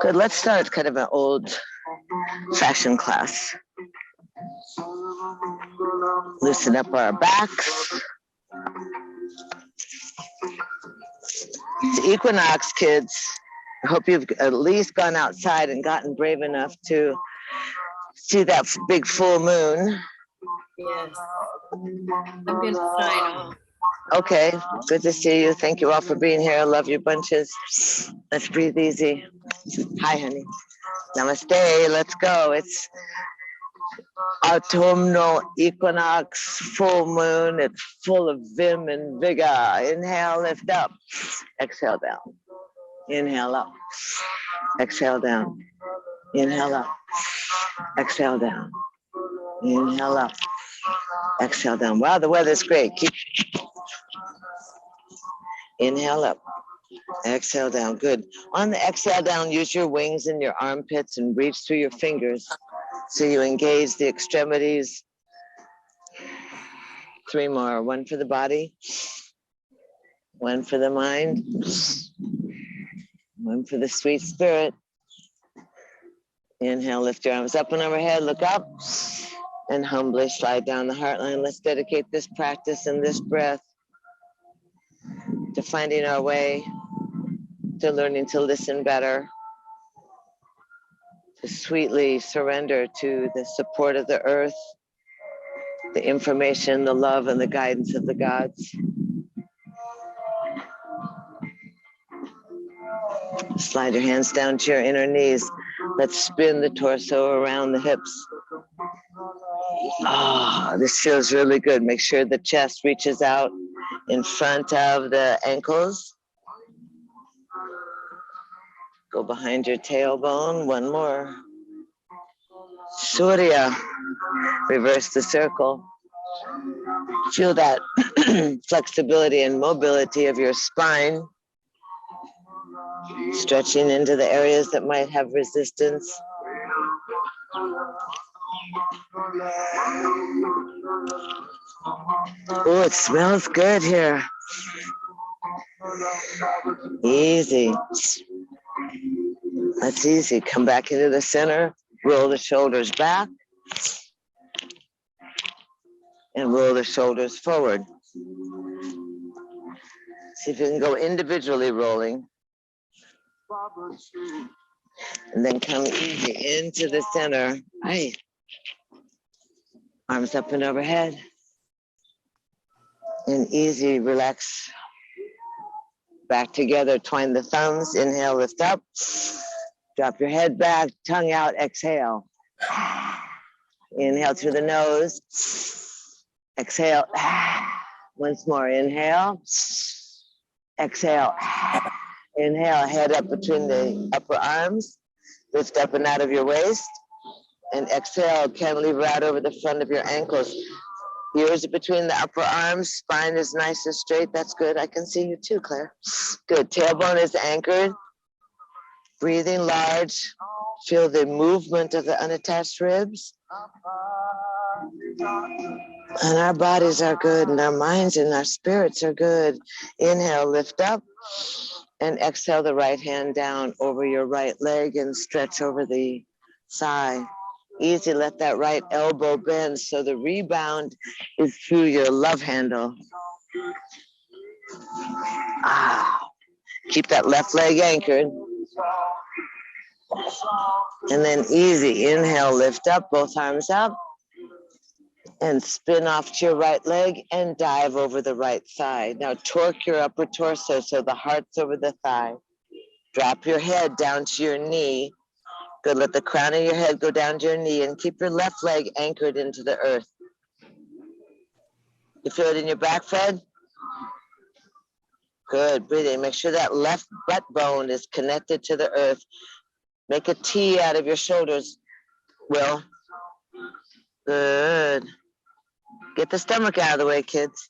Good, let's start kind of an old-fashioned class. Loosen up our backs. It's Equinox, kids. I hope you've at least gone outside and gotten brave enough to see that big full moon. Yes. I'm going to sign off. Okay, good to see you. Thank you all for being here. I love you bunches. Let's breathe easy. Hi, honey. Namaste. Let's go. It's autumnal equinox, full moon. It's full of vim and vigor. Inhale, lift up. Exhale down. Inhale up. Exhale down. Inhale up. Exhale down. Inhale up. Exhale down. Wow, the weather's great. Keep. Inhale up. Exhale down. Good. On the exhale down, use your wings and your armpits and reach through your fingers so you engage the extremities. 3 more. 1 for the body. 1 for the mind. 1 for the sweet spirit. Inhale, lift your arms up and overhead. Look up and humbly slide down the heart line. Let's dedicate this practice and this breath to finding our way, to learning to listen better, to sweetly surrender to the support of the earth, the information, the love, and the guidance of the gods. Slide your hands down to your inner knees. Let's spin the torso around the hips. This feels really good. Make sure the chest reaches out in front of the ankles. Go behind your tailbone. 1 more. Surya. Reverse the circle. Feel that flexibility and mobility of your spine. Stretching into the areas that might have resistance. Oh, it smells good here. Easy. That's easy. Come back into the center. Roll the shoulders back. And roll the shoulders forward. See if you can go individually rolling. And then come easy into the center. Aye. Arms up and overhead. And easy, relax. Back together, twine the thumbs. Inhale, lift up. Drop your head back, tongue out, exhale. Inhale through the nose. Exhale. Once more, inhale. Exhale. Inhale, head up between the upper arms. Lift up and out of your waist. And exhale, cantilever out over the front of your ankles. Ears between the upper arms. Spine is nice and straight. That's good. I can see you too, Claire. Good. Tailbone is anchored. Breathing large. Feel the movement of the unattached ribs. And our bodies are good, and our minds and our spirits are good. Inhale, lift up. And exhale the right hand down over your right leg and stretch over the thigh. Easy, let that right elbow bend so the rebound is through your love handle. Keep that left leg anchored. And then easy, inhale, lift up, both arms up. And spin off to your right leg and dive over the right thigh. Now torque your upper torso so the heart's over the thigh. Drop your head down to your knee. Good, let the crown of your head go down to your knee and keep your left leg anchored into the earth. You feel it in your back, Fred? Good, breathing. Make sure that left butt bone is connected to the earth. Make a T out of your shoulders, Will. Good. Get the stomach out of the way, kids.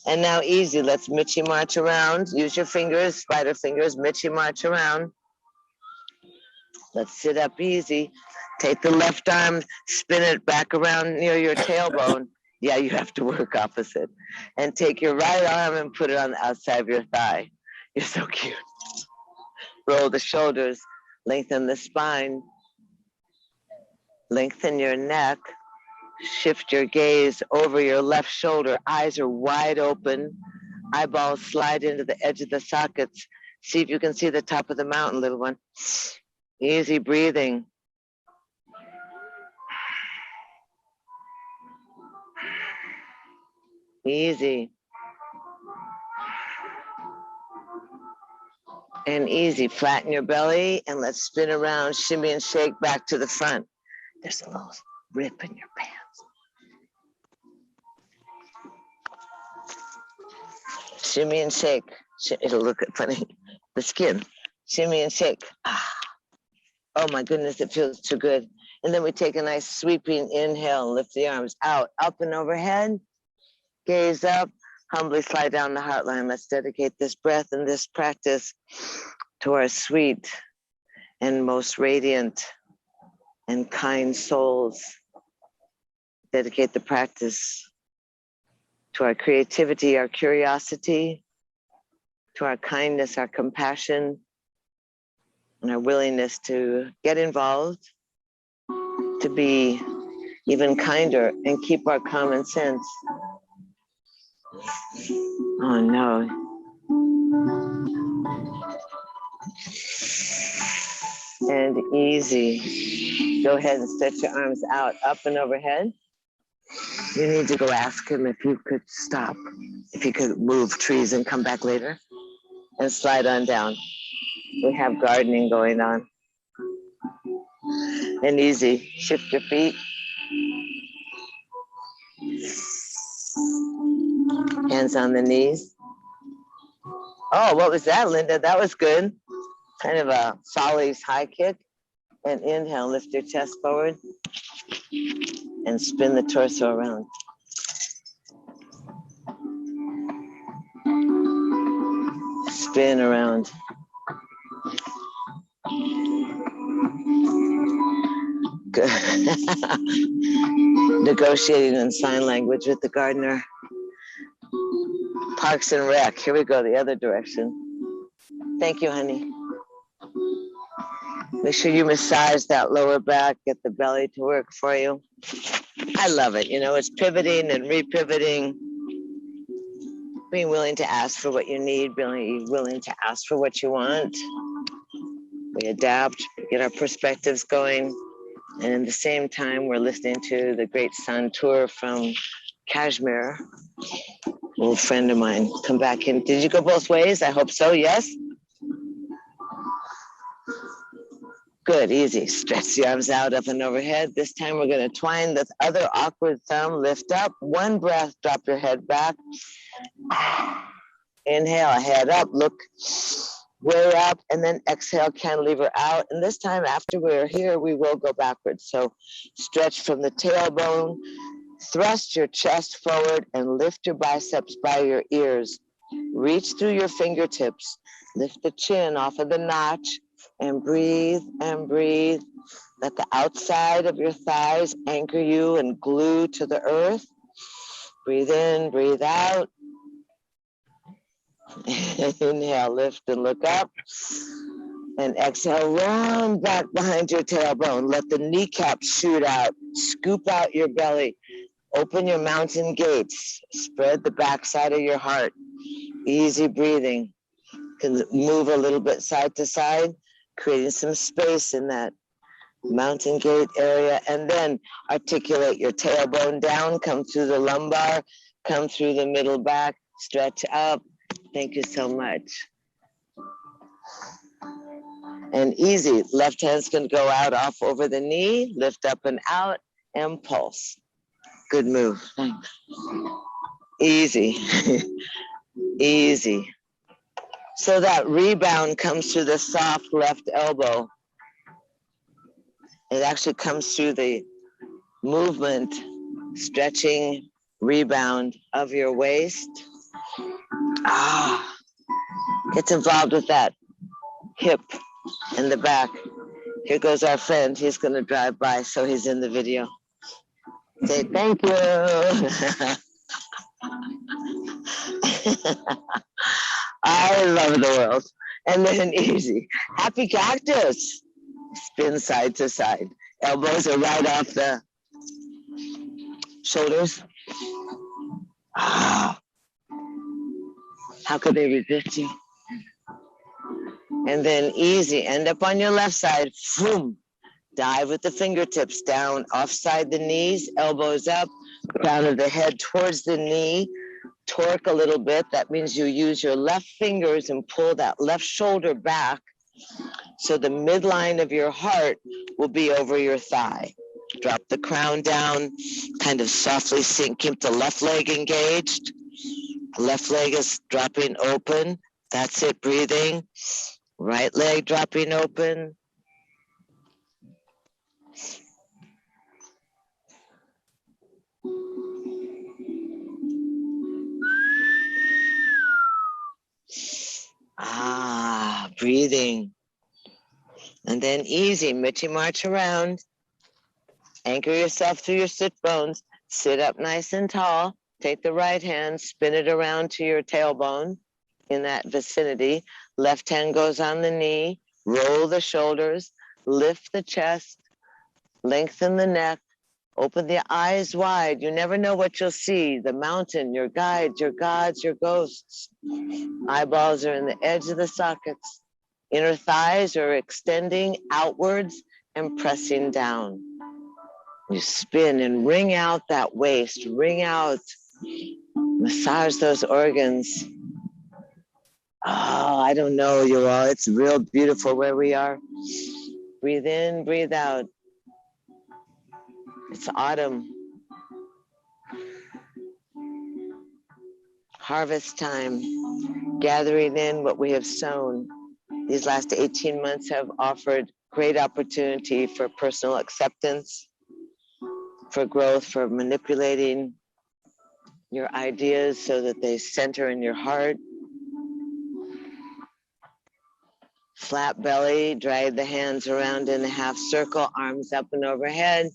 And now easy, let's Michi march around. Use your fingers, spider fingers, Michi march around. Let's sit up easy. Take the left arm, spin it back around near your tailbone. Yeah, you have to work opposite. And take your right arm and put it on the outside of your thigh. You're so cute. Roll the shoulders, lengthen the spine, lengthen your neck, shift your gaze over your left shoulder. Eyes are wide open, eyeballs slide into the edge of the sockets. See if you can see the top of the mountain, little one. Easy breathing. Easy. And easy. Flatten your belly and let's spin around, shimmy and shake back to the front. There's a little rip in your pants. Shimmy and shake. It'll look funny. The skin. Shimmy and shake. Ah. Oh my goodness, it feels too good. And then we take a nice sweeping inhale, lift the arms out, up and overhead. Gaze up, humbly slide down the heart line. Let's dedicate this breath and this practice to our sweet and most radiant and kind souls. Dedicate the practice to our creativity, our curiosity, to our kindness, our compassion, and our willingness to get involved, to be even kinder and keep our common sense. Oh no. And easy. Go ahead and stretch your arms out, up and overhead. You need to go ask him if you could stop, if he could move trees and come back later, and slide on down. We have gardening going on. And easy, shift your feet. Hands on the knees. Oh, what was that, Linda? That was good. Kind of a Solly's high kick. And inhale, lift your chest forward and spin the torso around. Spin around. Good. Negotiating in sign language with the gardener. Parks and Rec. Here we go, the other direction. Thank you, honey. Make sure you massage that lower back, get the belly to work for you. I love it. You know, it's pivoting and repivoting. Being willing to ask for what you need, being willing to ask for what you want. We adapt, get our perspectives going. And at the same time, we're listening to the Great Sun Tour from Kashmir. Old friend of mine, come back in. Did you go both ways? I hope so, yes? Good, easy. Stretch the arms out, up and overhead. This time we're gonna twine the other awkward thumb, lift up. One breath, drop your head back. Inhale, head up, look way up, and then exhale, cantilever out. And this time after we're here, we will go backwards. So stretch from the tailbone, thrust your chest forward and lift your biceps by your ears. Reach through your fingertips, lift the chin off of the notch and breathe and breathe. Let the outside of your thighs anchor you and glue to the earth. Breathe in, breathe out. Inhale, lift and look up. And exhale, round back behind your tailbone. Let the kneecaps shoot out. Scoop out your belly. Open your mountain gates. Spread the backside of your heart. Easy breathing. Can move a little bit side to side, creating some space in that mountain gate area. And then articulate your tailbone down. Come through the lumbar. Come through the middle back. Stretch up. Thank you so much. And easy, left hand's gonna go out off over the knee, lift up and out, and pulse. Good move, thanks. Easy, easy. So that rebound comes through the soft left elbow. It actually comes through the movement, stretching, rebound of your waist. Gets involved with that hip in the back. Here goes our friend. He's going to drive by, so he's in the video. Say thank you. I love the world. And then easy. Happy cactus. Spin side to side. Elbows are right off the shoulders. Ah, how could they resist you? And then easy. End up on your left side. Boom. Dive with the fingertips down, offside the knees, elbows up, crown of the head towards the knee. Torque a little bit. That means you use your left fingers and pull that left shoulder back so the midline of your heart will be over your thigh. Drop the crown down, kind of softly sink, keep the left leg engaged. Left leg is dropping open. That's it, breathing. Right leg dropping open. Breathing. And then easy, Mitchy march around. Anchor yourself through your sit bones. Sit up nice and tall. Take the right hand, spin it around to your tailbone in that vicinity. Left hand goes on the knee. Roll the shoulders. Lift the chest. Lengthen the neck. Open the eyes wide. You never know what you'll see. The mountain, your guides, your gods, your ghosts. Eyeballs are in the edge of the sockets. Inner thighs are extending outwards and pressing down. You spin and wring out that waist. Wring out. Massage those organs. Oh, I don't know, you all. It's real beautiful where we are. Breathe in, breathe out. It's autumn. Harvest time. Gathering in what we have sown. These last 18 months have offered great opportunity for personal acceptance, for growth, for manipulating your ideas so that they center in your heart. Flat belly, drag the hands around in a half circle, arms up and overhead.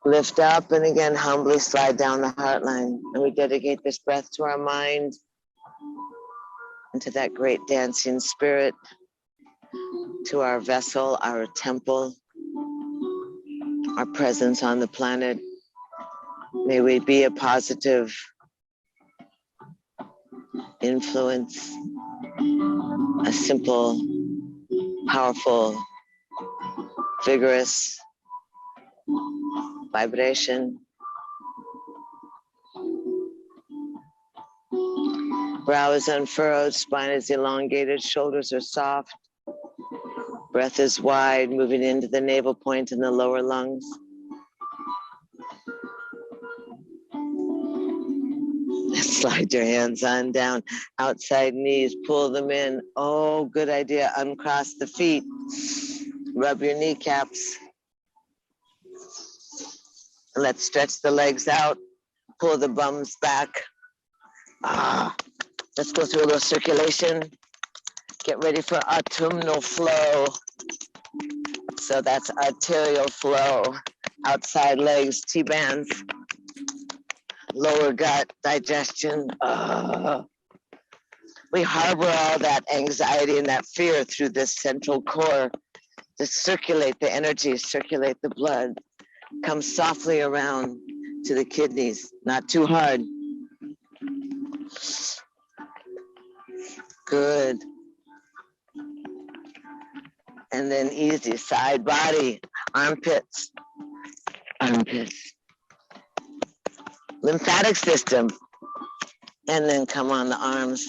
Lift up and again, humbly slide down the heart line. And we dedicate this breath to our mind and to that great dancing spirit, to our vessel, our temple, our presence on the planet. May we be a positive influence, a simple, powerful, vigorous vibration. Brow is unfurrowed, spine is elongated, shoulders are soft. Breath is wide, moving into the navel point and the lower lungs. Slide your hands on down, outside knees, pull them in. Oh, good idea. Uncross the feet. Rub your kneecaps. Let's stretch the legs out. Pull the bums back. Let's go through a little circulation. Get ready for autumnal flow. So that's arterial flow. Outside legs, T-bands. Lower gut, digestion. We harbor all that anxiety and that fear through this central core. Just circulate the energy, circulate the blood. Come softly around to the kidneys, not too hard. Good. And then easy, side body, armpits, armpits. Lymphatic system. And then come on the arms.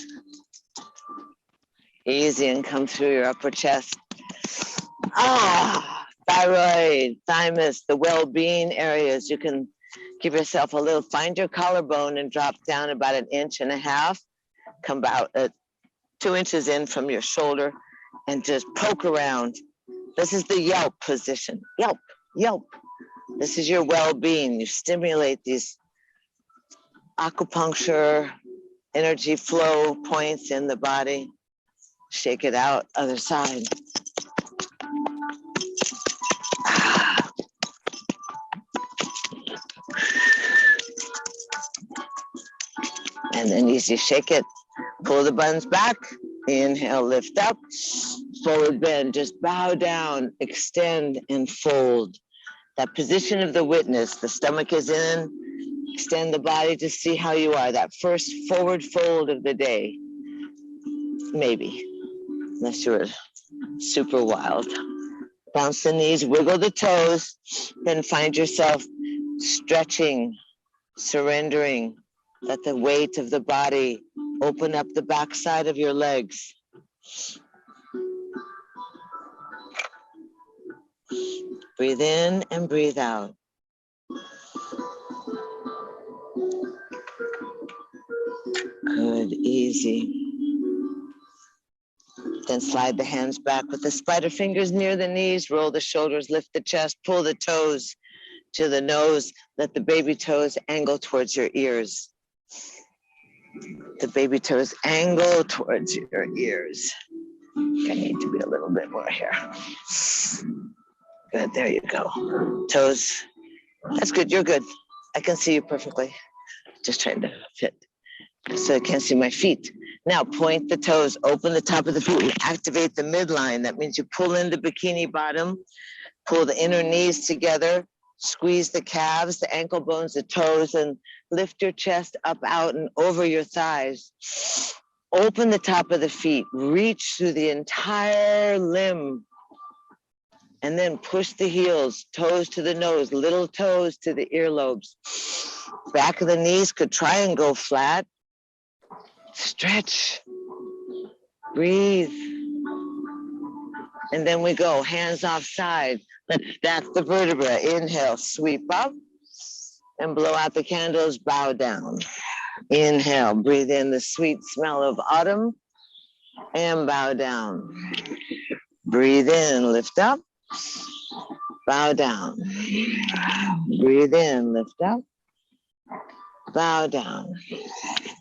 Easy and come through your upper chest. Thyroid, thymus, the well-being areas. You can give yourself a little, find your collarbone and drop down about 1.5 inches. Come about 2 inches in from your shoulder and just poke around. This is the yelp position. Yelp, yelp. This is your well-being. You stimulate these acupuncture energy flow points in the body. Shake it out, other side. And then easy, shake it. Pull the buns back. Inhale, lift up. Forward bend. Just bow down, extend, and fold. That position of the witness. The stomach is in. Extend the body to see how you are. That first forward fold of the day. Maybe. Unless you're super wild. Bounce the knees, wiggle the toes, then find yourself stretching, surrendering. Let the weight of the body open up the backside of your legs. Breathe in and breathe out. Good, easy. Then slide the hands back with the spider fingers near the knees, roll the shoulders, lift the chest, pull the toes to the nose, let the baby toes angle towards your ears. The baby toes angle towards your ears. I need to be a little bit more here. Good, there you go. Toes, that's good, you're good. I can see you perfectly. Just trying to fit so I can't see my feet. Now point the toes, open the top of the feet, and activate the midline. That means you pull into bikini bottom, pull the inner knees together, squeeze the calves, the ankle bones, the toes, and lift your chest up, out, and over your thighs. Open the top of the feet, reach through the entire limb, and then push the heels, toes to the nose, little toes to the earlobes. Back of the knees could try and go flat. Stretch, breathe, and then we go, hands off side. Let's stack the vertebra. Inhale, sweep up, and blow out the candles, bow down. Inhale, breathe in the sweet smell of autumn, and bow down. Breathe in, lift up, bow down. Breathe in, lift up, bow down.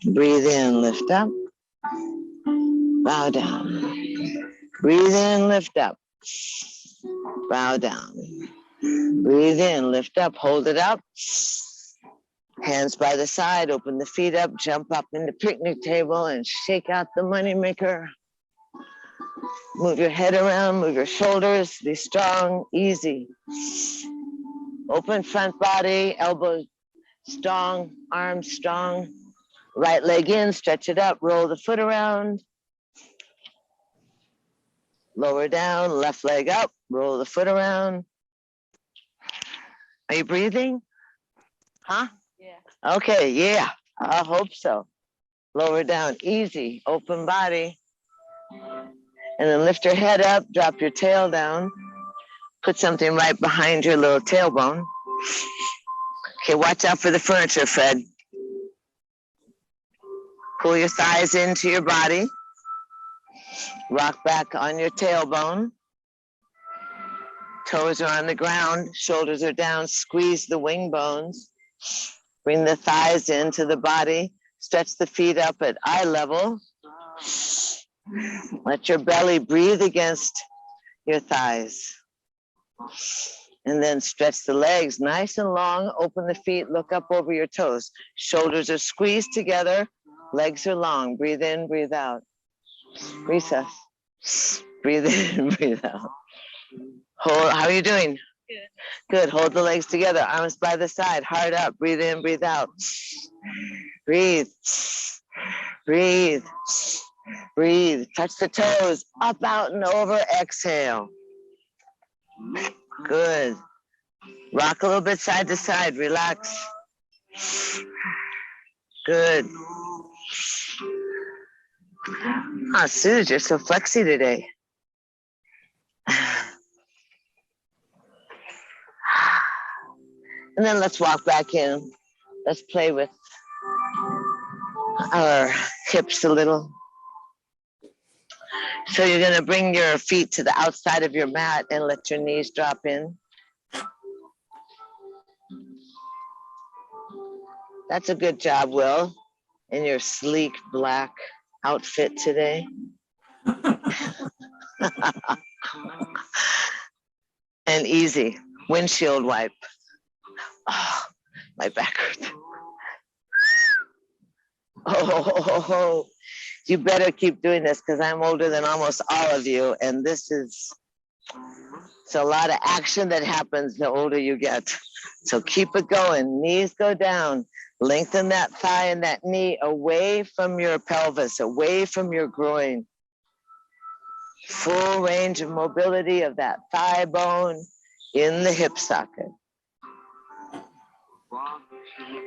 Breathe in, lift up, bow down. Breathe in, lift up, bow down. Breathe in, lift up, hold it up. Hands by the side, open the feet up, jump up in the picnic table and shake out the moneymaker. Move your head around, move your shoulders, be strong, easy. Open front body, elbows strong, arms strong. Right leg in, stretch it up, roll the foot around. Lower down, left leg up, roll the foot around. Are you breathing? Huh? Yeah. Okay, yeah, I hope so. Lower down, easy, open body. And then lift your head up, drop your tail down. Put something right behind your little tailbone. Okay, watch out for the furniture, Fred. Pull your thighs into your body. Rock back on your tailbone. Toes are on the ground, shoulders are down. Squeeze the wing bones. Bring the thighs into the body. Stretch the feet up at eye level. Let your belly breathe against your thighs. And then stretch the legs nice and long. Open the feet, look up over your toes. Shoulders are squeezed together. Legs are long. Breathe in, breathe out. Recess. Breathe in, breathe out. Hold. How are you doing? Good. Good. Hold the legs together. Arms by the side. Heart up. Breathe in, breathe out. Breathe. Breathe. Breathe. Touch the toes. Up, out, and over. Exhale. Good. Rock a little bit side to side. Relax. Good. Oh, Suze, you're so flexy today. And then let's walk back in. Let's play with our hips a little. So you're going to bring your feet to the outside of your mat and let your knees drop in. That's a good job, Will, in your sleek black outfit today. And easy, windshield wipe. Oh, my back hurts. Oh, You better keep doing this because I'm older than almost all of you. And this is, it's a lot of action that happens the older you get. So keep it going. Knees go down. Lengthen that thigh and that knee away from your pelvis, away from your groin. Full range of mobility of that thigh bone in the hip socket.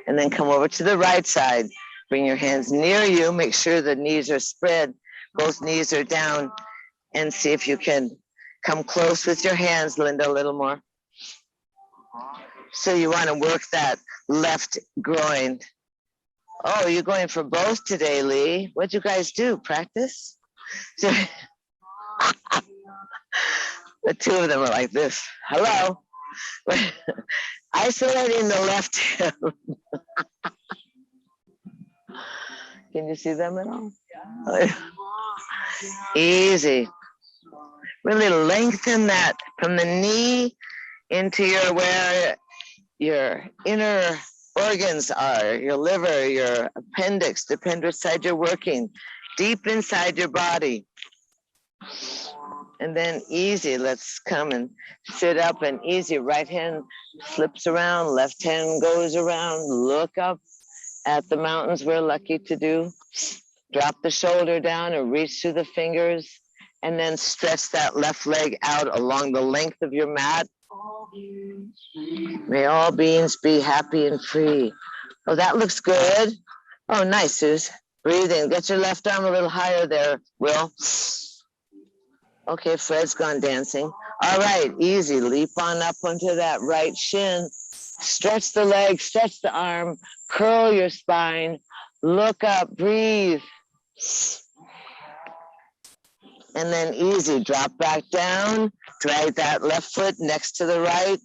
And then come over to the right side. Bring your hands near you. Make sure the knees are spread. Both knees are down. And see if you can come close with your hands, Linda, a little more. So you want to work that left groin. Oh, you're going for both today, Lee. What'd you guys do? Practice? The two of them are like this. Hello. Isolating the left hip. Can you see them at all? Easy. Really lengthen that from the knee into where your inner organs are, your liver, your appendix, depend which side you're working, deep inside your body. And then easy, let's come and sit up and easy. Right hand flips around, left hand goes around, look up at the mountains we're lucky to do. Drop the shoulder down and reach through the fingers, and then stretch that left leg out along the length of your mat. May all beings be happy and free. Oh, that looks good. Oh, nice, Suze. Breathe in. Get your left arm a little higher there, Will. Okay, Fred's gone dancing. All right, easy. Leap on up onto that right shin. Stretch the leg, stretch the arm, curl your spine, look up, breathe. And then easy, drop back down, drag that left foot next to the right,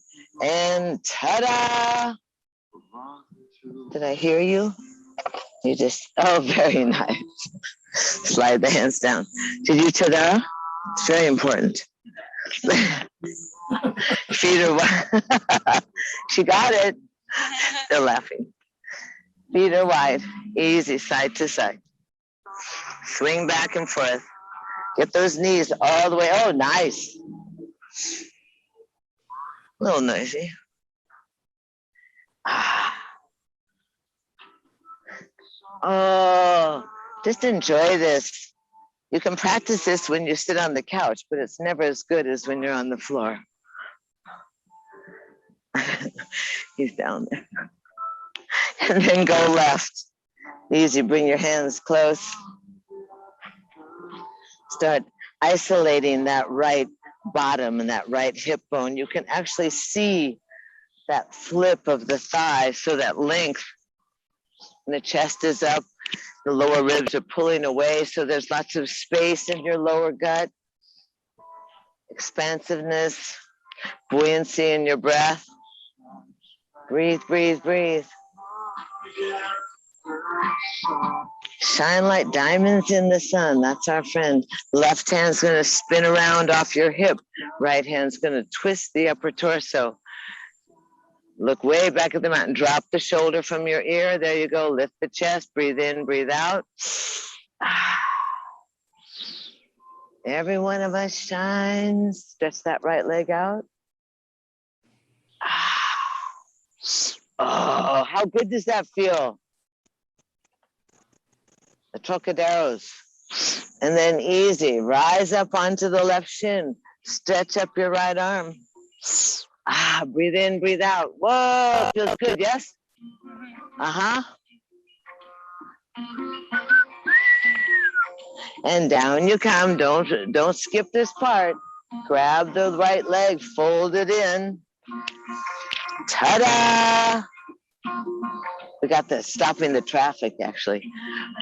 and ta-da! Did I hear you? You just, oh, very nice. Slide the hands down. Did you ta-da? It's very important. Feet are wide. She got it. They're laughing. Feet are wide. Easy, side to side. Swing back and forth. Get those knees all the way. Oh, nice. A little noisy. Oh, just enjoy this. You can practice this when you sit on the couch, but it's never as good as when you're on the floor. He's down there. And then go left. Easy, bring your hands close. Start isolating that right bottom and that right hip bone. You can actually see that flip of the thigh, so that length. And the chest is up, the lower ribs are pulling away, so there's lots of space in your lower gut. Expansiveness, buoyancy in your breath. Breathe, breathe, breathe. Shine like diamonds in the sun. That's our friend. Left hand's going to spin around off your hip. Right hand's going to twist the upper torso. Look way back at the mountain. Drop the shoulder from your ear. There you go. Lift the chest. Breathe in, breathe out. Every one of us shines. Stretch that right leg out. Oh, how good does that feel? The trocaderos. And then easy, rise up onto the left shin. Stretch up your right arm. Breathe in, breathe out. Whoa, feels good, yes? Uh-huh. And down you come. Don't skip this part. Grab the right leg, fold it in. Ta-da! We got the stopping the traffic, actually.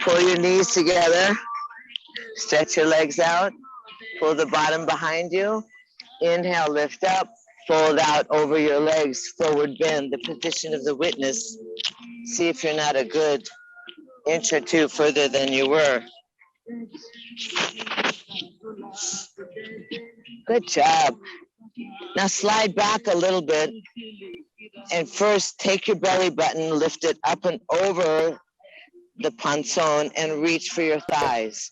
Pull your knees together. Stretch your legs out. Pull the bottom behind you. Inhale, lift up. Fold out over your legs. Forward bend, the position of the witness. See if you're not a good inch or two further than you were. Good job. Now slide back a little bit. And first, take your belly button, lift it up and over the panzone and reach for your thighs.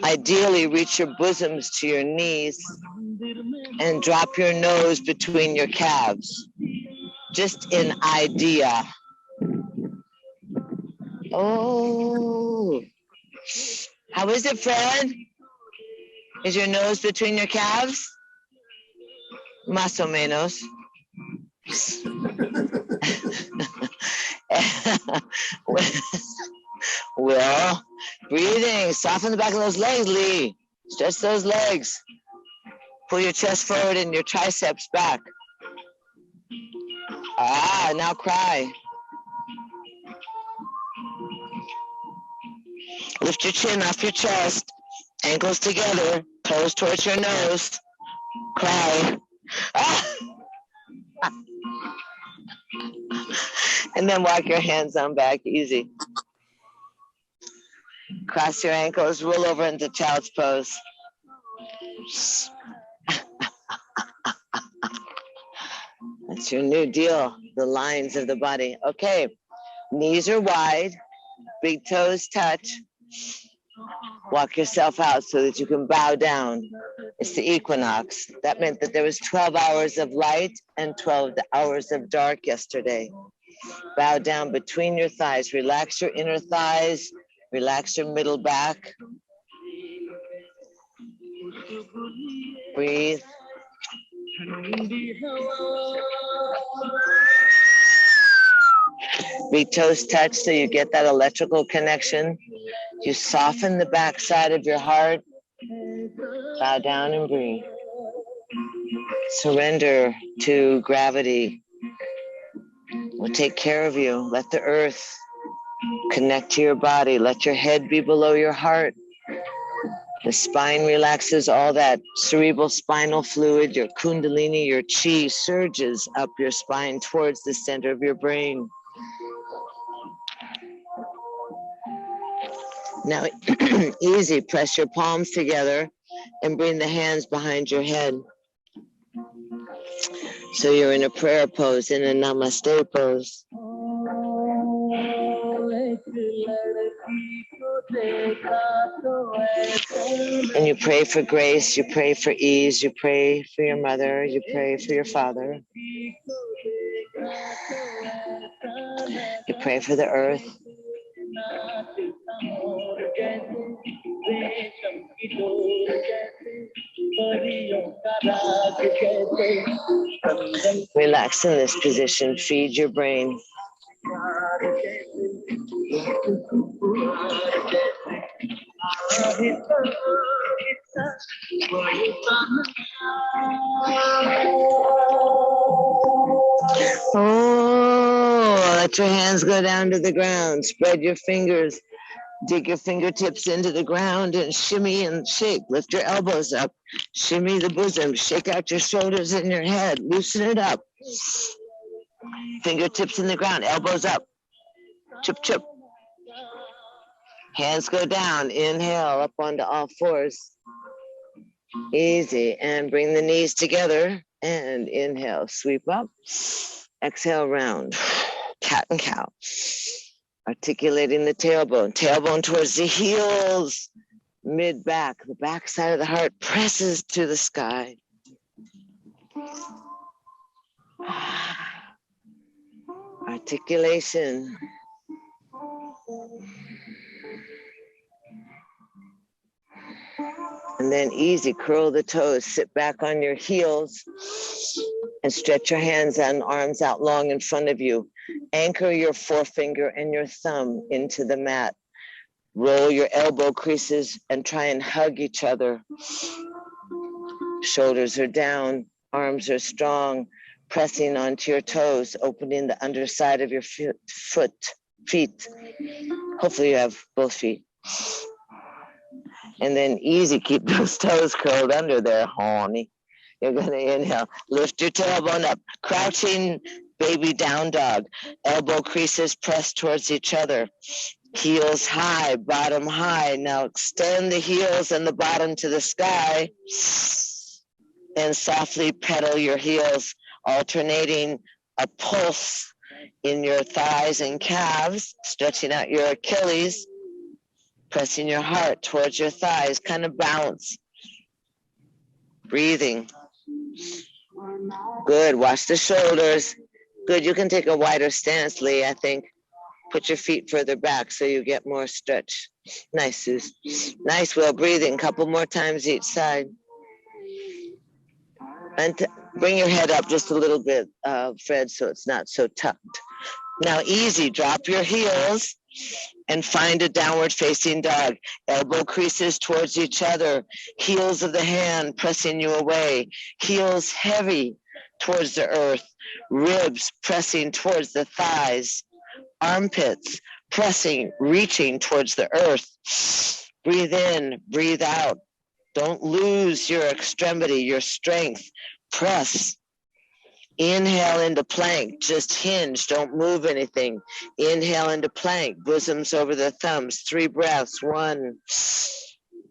Ideally, reach your bosoms to your knees and drop your nose between your calves. Just an idea. Oh, how is it, Fred? Is your nose between your calves? Más o menos. Well, breathing. Soften the back of those legs, Lee. Stretch those legs. Pull your chest forward and your triceps back. Ah, now cry. Lift your chin off your chest. Ankles together. Toes towards your nose. Cry. Ah! And then walk your hands on back, easy. Cross your ankles, roll over into child's pose. That's your new deal, the lines of the body. Okay, knees are wide, big toes touch. Walk yourself out so that you can bow down. It's the equinox. That meant that there was 12 hours of light and 12 hours of dark yesterday. Bow down between your thighs. Relax your inner thighs. Relax your middle back. Breathe. Big toes touch so you get that electrical connection. You soften the back side of your heart. Bow down and breathe. Surrender to gravity. We'll take care of you. Let the earth connect to your body. Let your head be below your heart. The spine relaxes, all that cerebral spinal fluid, your kundalini, your chi surges up your spine towards the center of your brain. Now, easy, press your palms together and bring the hands behind your head. So you're in a prayer pose, in a namaste pose. And you pray for grace, you pray for ease, you pray for your mother, you pray for your father. You pray for the earth. Relax in this position, feed your brain. Oh, let your hands go down to the ground. Spread your fingers. Dig your fingertips into the ground and shimmy and shake. Lift your elbows up. Shimmy the bosom. Shake out your shoulders and your head. Loosen it up. Fingertips in the ground. Elbows up. Chip, chip. Hands go down. Inhale up onto all fours. Easy. And bring the knees together. And inhale. Sweep up. Exhale round. Cat and cow. Articulating the tailbone. Tailbone towards the heels. Mid-back. The back side of the heart presses to the sky. Articulation. And then easy, curl the toes, sit back on your heels and stretch your hands and arms out long in front of you. Anchor your forefinger and your thumb into the mat. Roll your elbow creases and try and hug each other. Shoulders are down, arms are strong, pressing onto your toes, opening the underside of your feet. Hopefully you have both feet. And then easy, keep those toes curled under there, honey. You're gonna inhale, lift your tailbone up, crouching baby down dog. Elbow creases pressed towards each other. Heels high, bottom high. Now extend the heels and the bottom to the sky. And softly pedal your heels, alternating a pulse in your thighs and calves, stretching out your Achilles, pressing your heart towards your thighs, kind of balance. Breathing. Good. Watch the shoulders. Good. You can take a wider stance, Lee, I think. Put your feet further back so you get more stretch. Nice, Suze. Nice, Will. Breathing. Couple more times each side. And bring your head up just a little bit, Fred, so it's not so tucked. Now, easy. Drop your heels and find a downward facing dog. Elbow creases towards each other. Heels of the hand pressing you away. Heels heavy towards the earth. Ribs pressing towards the thighs. Armpits pressing, reaching towards the earth. Breathe in, breathe out. Don't lose your extremity, your strength. Press. Inhale into plank, just hinge, don't move anything. Inhale into plank, bosoms over the thumbs, 3 breaths, 1,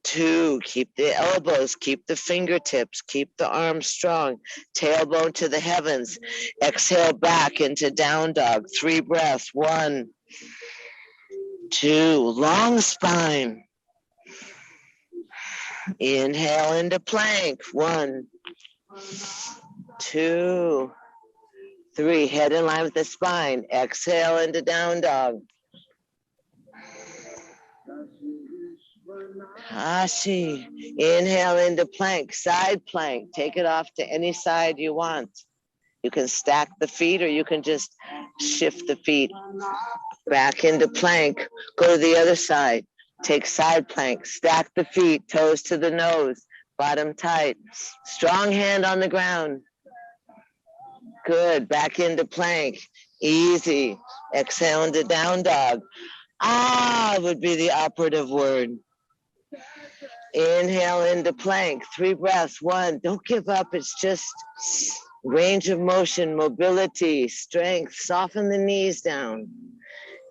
2, keep the elbows, keep the fingertips, keep the arms strong, tailbone to the heavens. Exhale back into down dog, 3 breaths, 1, 2, long spine. Inhale into plank, 1, 2, 3, head in line with the spine. Exhale into down dog. Hashi. Inhale into plank, side plank. Take it off to any side you want. You can stack the feet or you can just shift the feet. Back into plank. Go to the other side. Take side plank. Stack the feet, toes to the nose. Bottom tight. Strong hand on the ground. Good. Back into plank. Easy. Exhale into down dog. Ah would be the operative word. Inhale into plank. 3 breaths. 1. Don't give up. It's just range of motion, mobility, strength. Soften the knees down.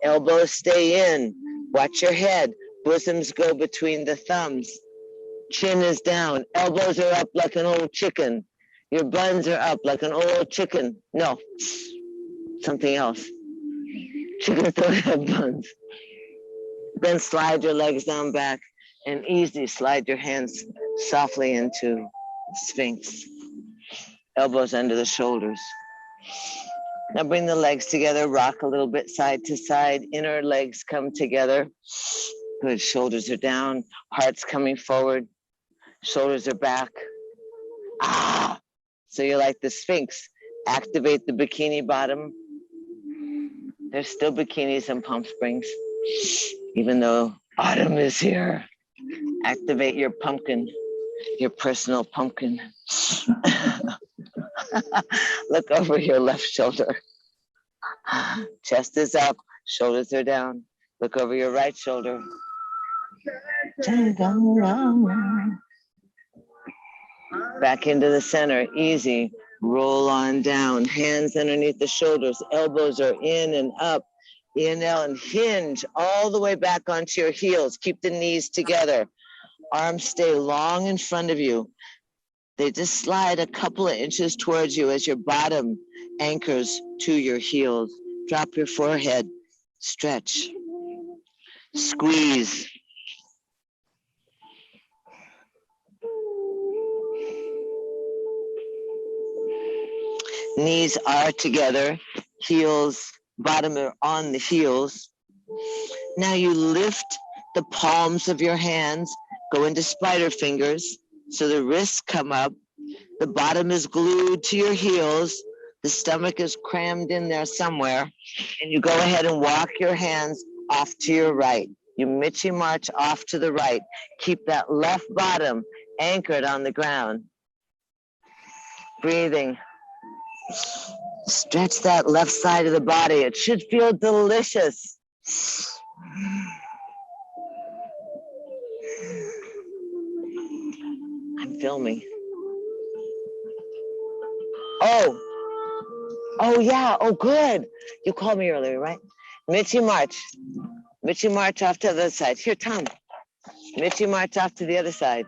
Elbows stay in. Watch your head. Bosoms go between the thumbs. Chin is down. Elbows are up like an old chicken. Your buns are up like an old chicken. No, something else. Chickens don't have buns. Then slide your legs down back and easy slide your hands softly into Sphinx. Elbows under the shoulders. Now bring the legs together, rock a little bit side to side. Inner legs come together. Good, shoulders are down, heart's coming forward. Shoulders are back. Ah! So you're like the Sphinx. Activate the bikini bottom. There's still bikinis in Palm Springs, even though autumn is here. Activate your pumpkin, your personal pumpkin. Look over your left shoulder. Chest is up, shoulders are down. Look over your right shoulder. Back into the center, easy. Roll on down, hands underneath the shoulders, elbows are in and up. Inhale and hinge all the way back onto your heels. Keep the knees together. Arms stay long in front of you. They just slide a couple of inches towards you as your bottom anchors to your heels. Drop your forehead, stretch, squeeze. Knees are together, heels, bottom are on the heels. Now you lift the palms of your hands, go into spider fingers, so the wrists come up, the bottom is glued to your heels, the stomach is crammed in there somewhere, and you go ahead and walk your hands off to your right. You Mitchie march off to the right. Keep that left bottom anchored on the ground. Breathing. Stretch that left side of the body. It should feel delicious. I'm filming. Oh yeah, oh good. You called me earlier, right? Mitchie march. Mitchie march off to the other side. Here, Tom. Mitchie march off to the other side.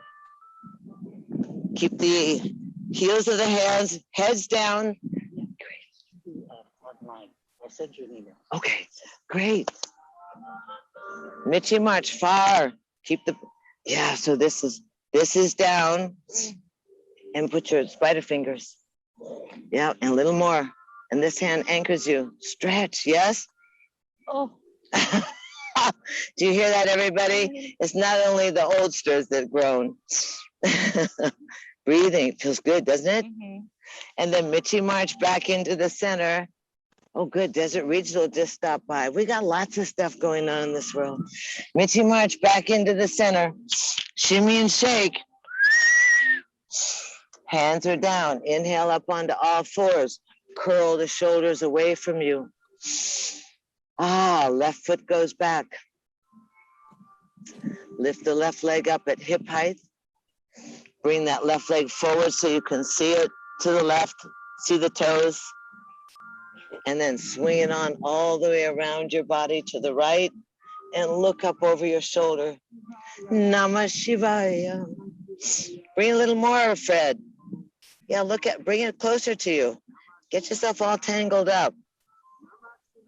Keep the heels of the hands, heads down. Okay, great. Mitchie march far. Keep the, yeah, so this is down. And put your spider fingers. Yeah, and a little more. And this hand anchors you. Stretch, yes? Oh. Do you hear that, everybody? It's not only the oldsters that groan. Breathing feels good, doesn't it? Mm-hmm. And then Mitchie march back into the center. Oh, good. Desert Regional just stopped by. We got lots of stuff going on in this world. Mitchie march back into the center. Shimmy and shake. Hands are down. Inhale up onto all fours. Curl the shoulders away from you. Left foot goes back. Lift the left leg up at hip height. Bring that left leg forward so you can see it to the left. See the toes. And then swing it on all the way around your body to the right. And look up over your shoulder. Namah Shivaya. Bring a little more, Fred. Yeah, bring it closer to you. Get yourself all tangled up.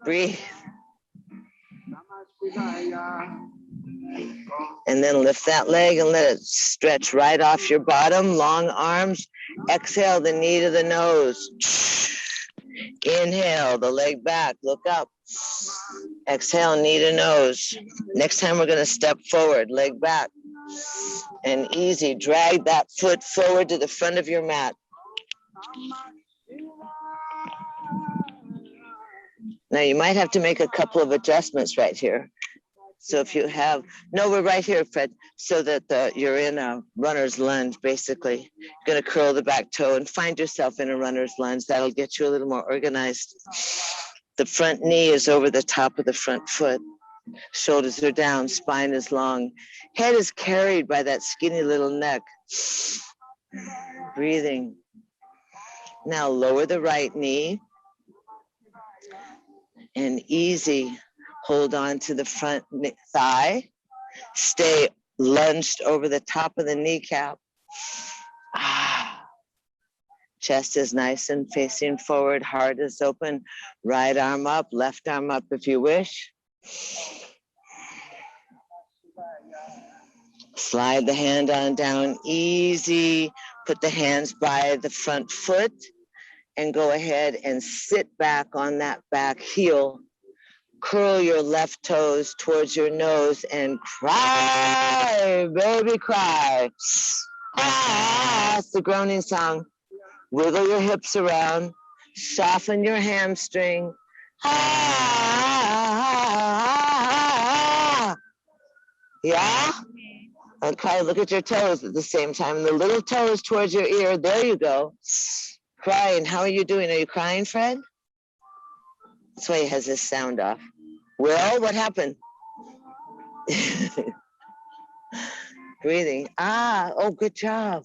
Breathe. And then lift that leg and let it stretch right off your bottom. Long arms. Exhale the knee to the nose. Inhale the leg back. Look up. Exhale, knee to nose. Next time we're going to step forward, leg back. And easy. Drag that foot forward to the front of your mat. Now you might have to make a couple of adjustments right here. So if you have, no, we're right here, Fred, so that you're in a runner's lunge, basically. You're going to curl the back toe and find yourself in a runner's lunge. That'll get you a little more organized. The front knee is over the top of the front foot. Shoulders are down, spine is long. Head is carried by that skinny little neck. Breathing. Now lower the right knee. And easy, hold on to the front thigh. Stay lunged over the top of the kneecap. Chest is nice and facing forward. Heart is open. Right arm up, left arm up if you wish. Slide the hand on down, easy. Put the hands by the front foot. And go ahead and sit back on that back heel. Curl your left toes towards your nose and cry, baby, cry. It's the groaning song. Wiggle your hips around. Soften your hamstring. Yeah? Okay, look at your toes at the same time. The little toes towards your ear. There you go. Crying. How are you doing? Are you crying, Fred? That's why he has his sound off. Well, what happened? Breathing. Oh, good job.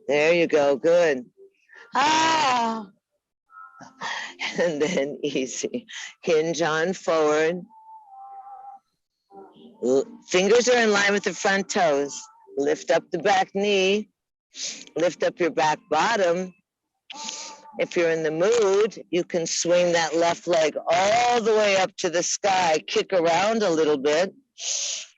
There you go. Good. And then easy. Hinge on forward. Fingers are in line with the front toes. Lift up the back knee. Lift up your back bottom. If you're in the mood, you can swing that left leg all the way up to the sky. Kick around a little bit.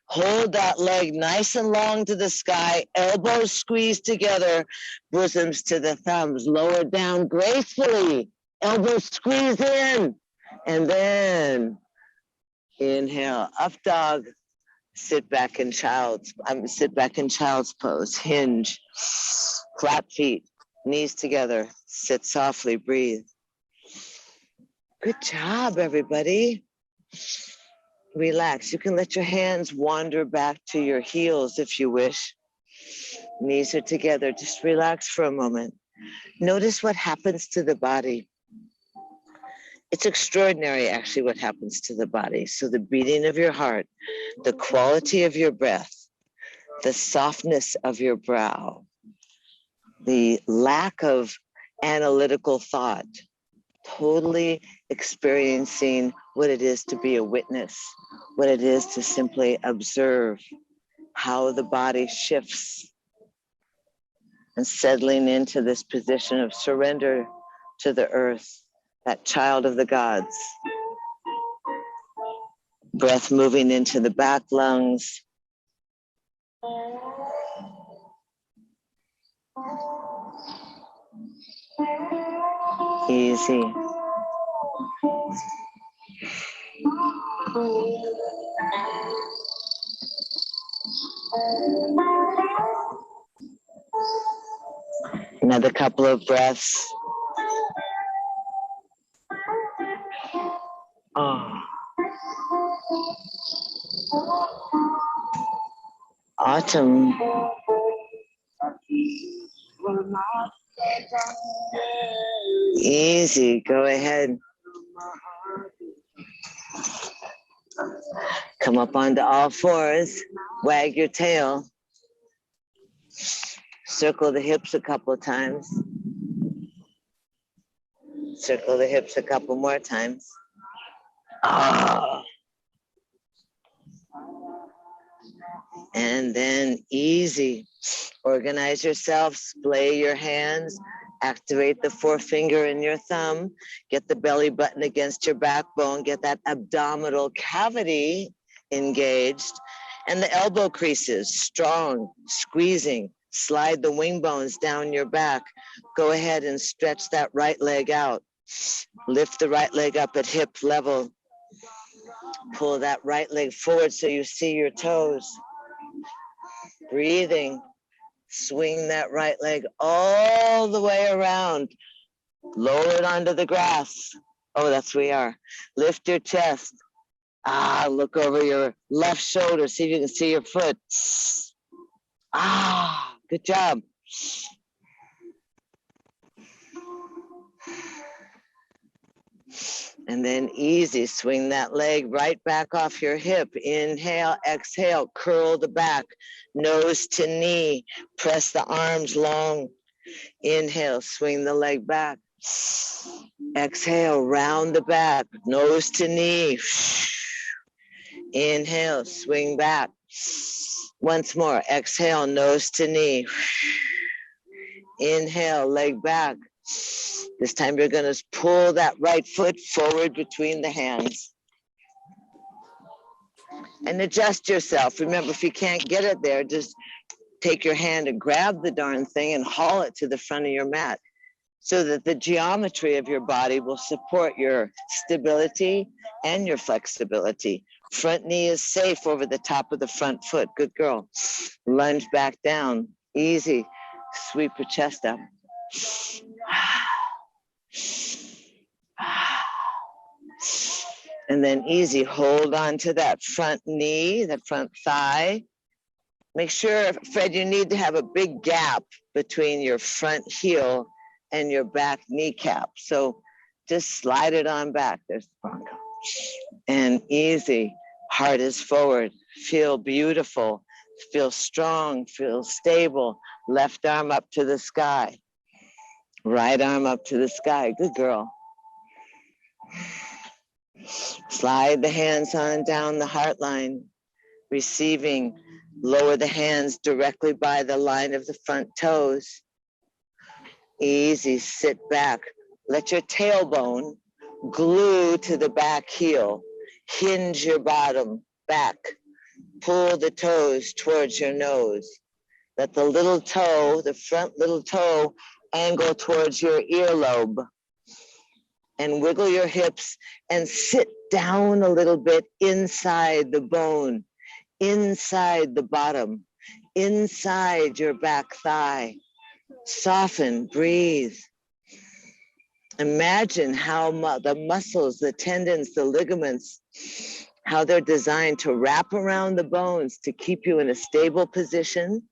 Hold that leg nice and long to the sky. Elbows squeezed together. Bosoms to the thumbs. Lower down gracefully. Elbows squeeze in. And then inhale, up dog. Sit back in child's pose. Hinge. Flat feet. Knees together. Sit softly. Breathe. Good job, everybody. Relax. You can let your hands wander back to your heels if you wish. Knees are together. Just relax for a moment. Notice what happens to the body. It's extraordinary, actually, what happens to the body. So the beating of your heart, the quality of your breath, the softness of your brow, the lack of analytical thought, totally experiencing what it is to be a witness, what it is to simply observe how the body shifts and settling into this position of surrender to the earth, that child of the gods. Breath moving into the back lungs. Easy. Another couple of breaths. Oh. Autumn. Easy, go ahead. Come up onto all fours, wag your tail. Circle the hips a couple of times. Circle the hips a couple more times. Ah. And then easy. Organize yourself, splay your hands, activate the forefinger and your thumb, get the belly button against your backbone, get that abdominal cavity engaged, and the elbow creases strong, squeezing. Slide the wing bones down your back. Go ahead and stretch that right leg out. Lift the right leg up at hip level. Pull that right leg forward so you see your toes. Breathing. Swing that right leg all the way around. Lower it onto the grass. Oh, that's where we are. Lift your chest. Look over your left shoulder. See if you can see your foot. Good job. And then easy, swing that leg right back off your hip. Inhale, exhale, curl the back, nose to knee, press the arms long. Inhale, swing the leg back. Exhale, round the back, nose to knee. Inhale, swing back. Once more, exhale, nose to knee. Inhale, leg back. This time you're going to pull that right foot forward between the hands. And adjust yourself. Remember, if you can't get it there, just take your hand and grab the darn thing and haul it to the front of your mat so that the geometry of your body will support your stability and your flexibility. Front knee is safe over the top of the front foot. Good girl. Lunge back down. Easy. Sweep your chest up. And then easy, hold on to that front knee, that front thigh. Make sure, Fred, you need to have a big gap between your front heel and your back kneecap. So just slide it on back. There's the bronco. And easy, heart is forward. Feel beautiful, feel strong, feel stable. Left arm up to the sky. Right arm up to the sky. Good girl. Slide the hands on down the heart line. Receiving, lower the hands directly by the line of the front toes. Easy, sit back. Let your tailbone glue to the back heel. Hinge your bottom back. Pull the toes towards your nose. Let the little toe, the front little toe, angle towards your earlobe. And wiggle your hips and sit down a little bit inside the bone, inside the bottom, inside your back thigh. Soften, breathe. Imagine how the muscles, the tendons, the ligaments, how they're designed to wrap around the bones to keep you in a stable position.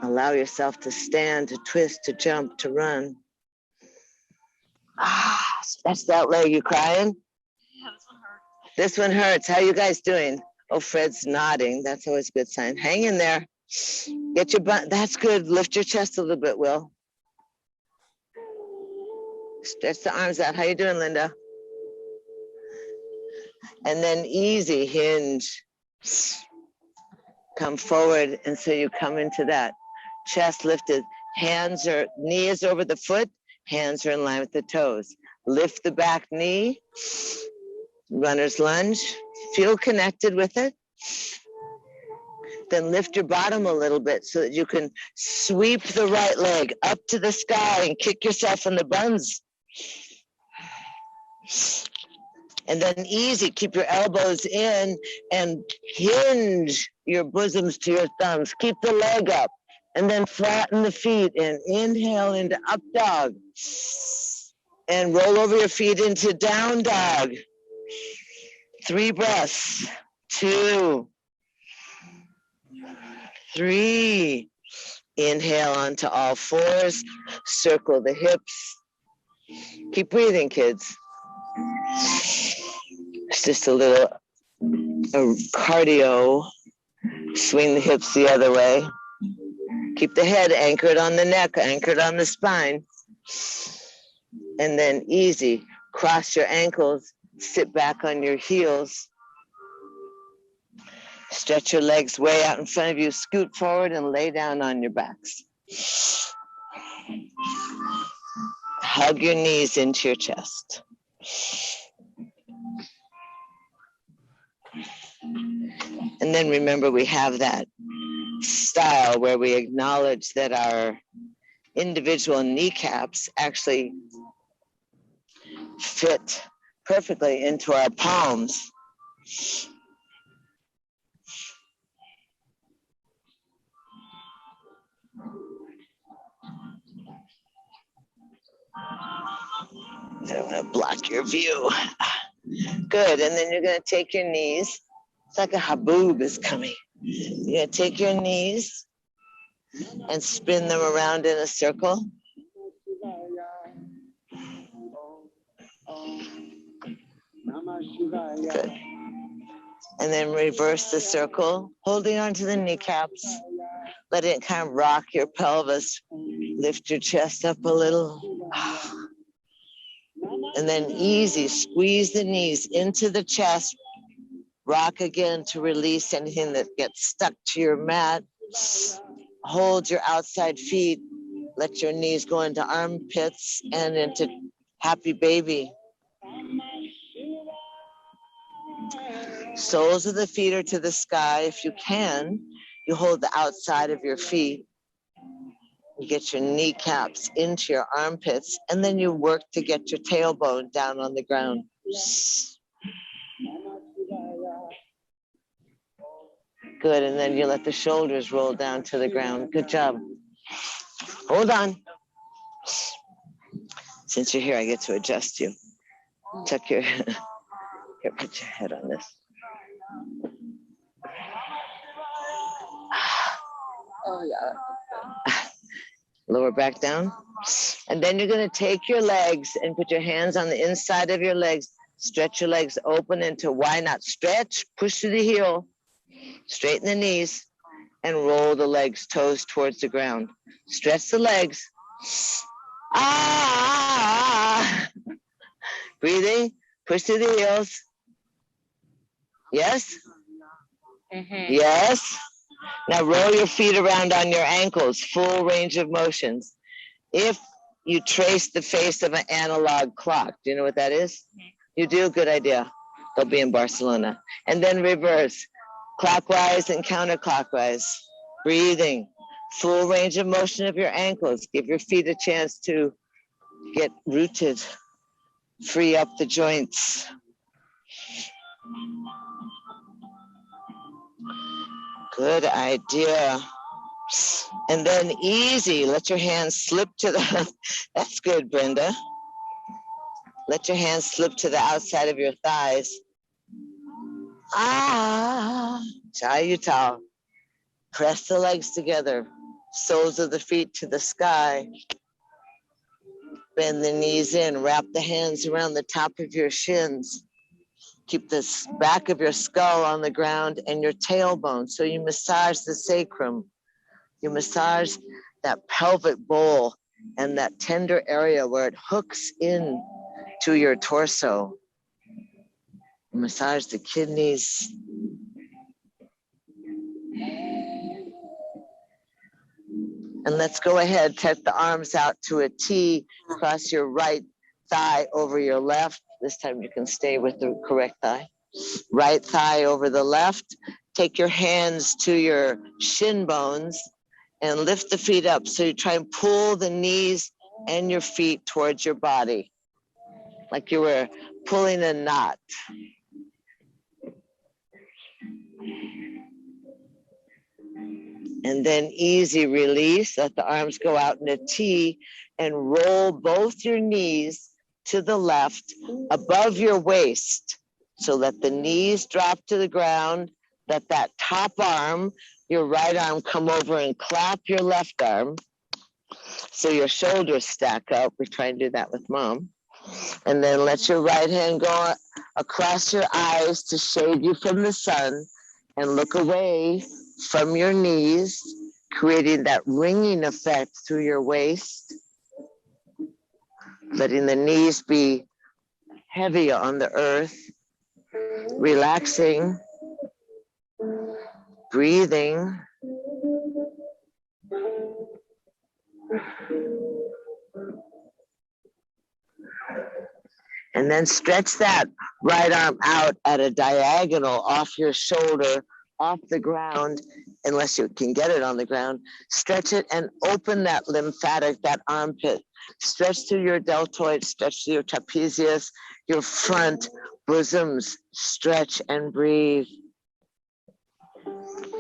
Allow yourself to stand, to twist, to jump, to run. Stretch that leg. You crying? Yeah, this one hurts. This one hurts. How you guys doing? Oh, Fred's nodding. That's always a good sign. Hang in there. Get your butt. That's good. Lift your chest a little bit, Will. Stretch the arms out. How you doing, Linda? And then easy, hinge. Come forward, and so you come into that chest lifted. Hands or knees over the foot. Hands are in line with the toes. Lift the back knee, runner's lunge. Feel connected with it. Then lift your bottom a little bit so that you can sweep the right leg up to the sky and kick yourself in the buns. And then easy, keep your elbows in and hinge your bosoms to your thumbs. Keep the leg up and then flatten the feet and inhale into up dog. And roll over your feet into down dog. 3 breaths. 2, 3. Inhale onto all fours. Circle the hips. Keep breathing, kids. It's just a little cardio. Swing the hips the other way. Keep the head anchored on the neck, anchored on the spine. And then easy. Cross your ankles. Sit back on your heels. Stretch your legs way out in front of you. Scoot forward and lay down on your backs. Hug your knees into your chest. And then remember, we have that style where we acknowledge that our individual kneecaps actually fit perfectly into our palms. I don't want to block your view. Good, and then you're going to take your knees. It's like a haboob is coming. You're going to take your knees and spin them around in a circle. Good. And then reverse the circle, holding onto the kneecaps. Let it kind of rock your pelvis. Lift your chest up a little. And then easy, squeeze the knees into the chest. Rock again to release anything that gets stuck to your mat. Hold your outside feet. Let your knees go into armpits and into happy baby. Soles of the feet are to the sky. If you can, you hold the outside of your feet. You get your kneecaps into your armpits, and then you work to get your tailbone down on the ground. Good, and then you let the shoulders roll down to the ground. Good job. Hold on. Since you're here, I get to adjust you. Tuck your, here, put your head on this. Oh, yeah. Lower back down. And then you're going to take your legs and put your hands on the inside of your legs. Stretch your legs open into why not? Stretch, push to the heel, straighten the knees, and roll the legs, toes towards the ground. Stretch the legs. Ah! Breathing, push to the heels. Yes? Mm-hmm. Yes? Now roll your feet around on your ankles, full range of motions. If you trace the face of an analog clock, do you know what that is? You do? Good idea. They'll be in Barcelona. And then reverse, clockwise and counterclockwise. Breathing, full range of motion of your ankles. Give your feet a chance to get rooted. Free up the joints. Good idea. And then easy, let your hands slip to the, that's good, Brenda. Let your hands slip to the outside of your thighs. Ah, Chayutal. Press the legs together, soles of the feet to the sky. Bend the knees in, wrap the hands around the top of your shins. Keep the back of your skull on the ground and your tailbone. So you massage the sacrum. You massage that pelvic bowl and that tender area where it hooks in to your torso. Massage the kidneys. And let's go ahead, take the arms out to a T, cross your right thigh over your left. This time you can stay with the correct thigh. Right thigh over the left. Take your hands to your shin bones and lift the feet up. So you try and pull the knees and your feet towards your body, like you were pulling a knot. And then easy release, let the arms go out in a T and roll both your knees to the left above your waist. So let the knees drop to the ground, let that top arm, your right arm, come over and clap your left arm. So your shoulders stack up. We try and do that with mom. And then let your right hand go across your eyes to shade you from the sun and look away from your knees, creating that ringing effect through your waist, letting the knees be heavy on the earth, relaxing, breathing. And then stretch that right arm out at a diagonal off your shoulder, off the ground, unless you can get it on the ground. Stretch it and open that lymphatic, that armpit. Stretch through your deltoid, stretch through your trapezius, your front bosoms. Stretch and breathe.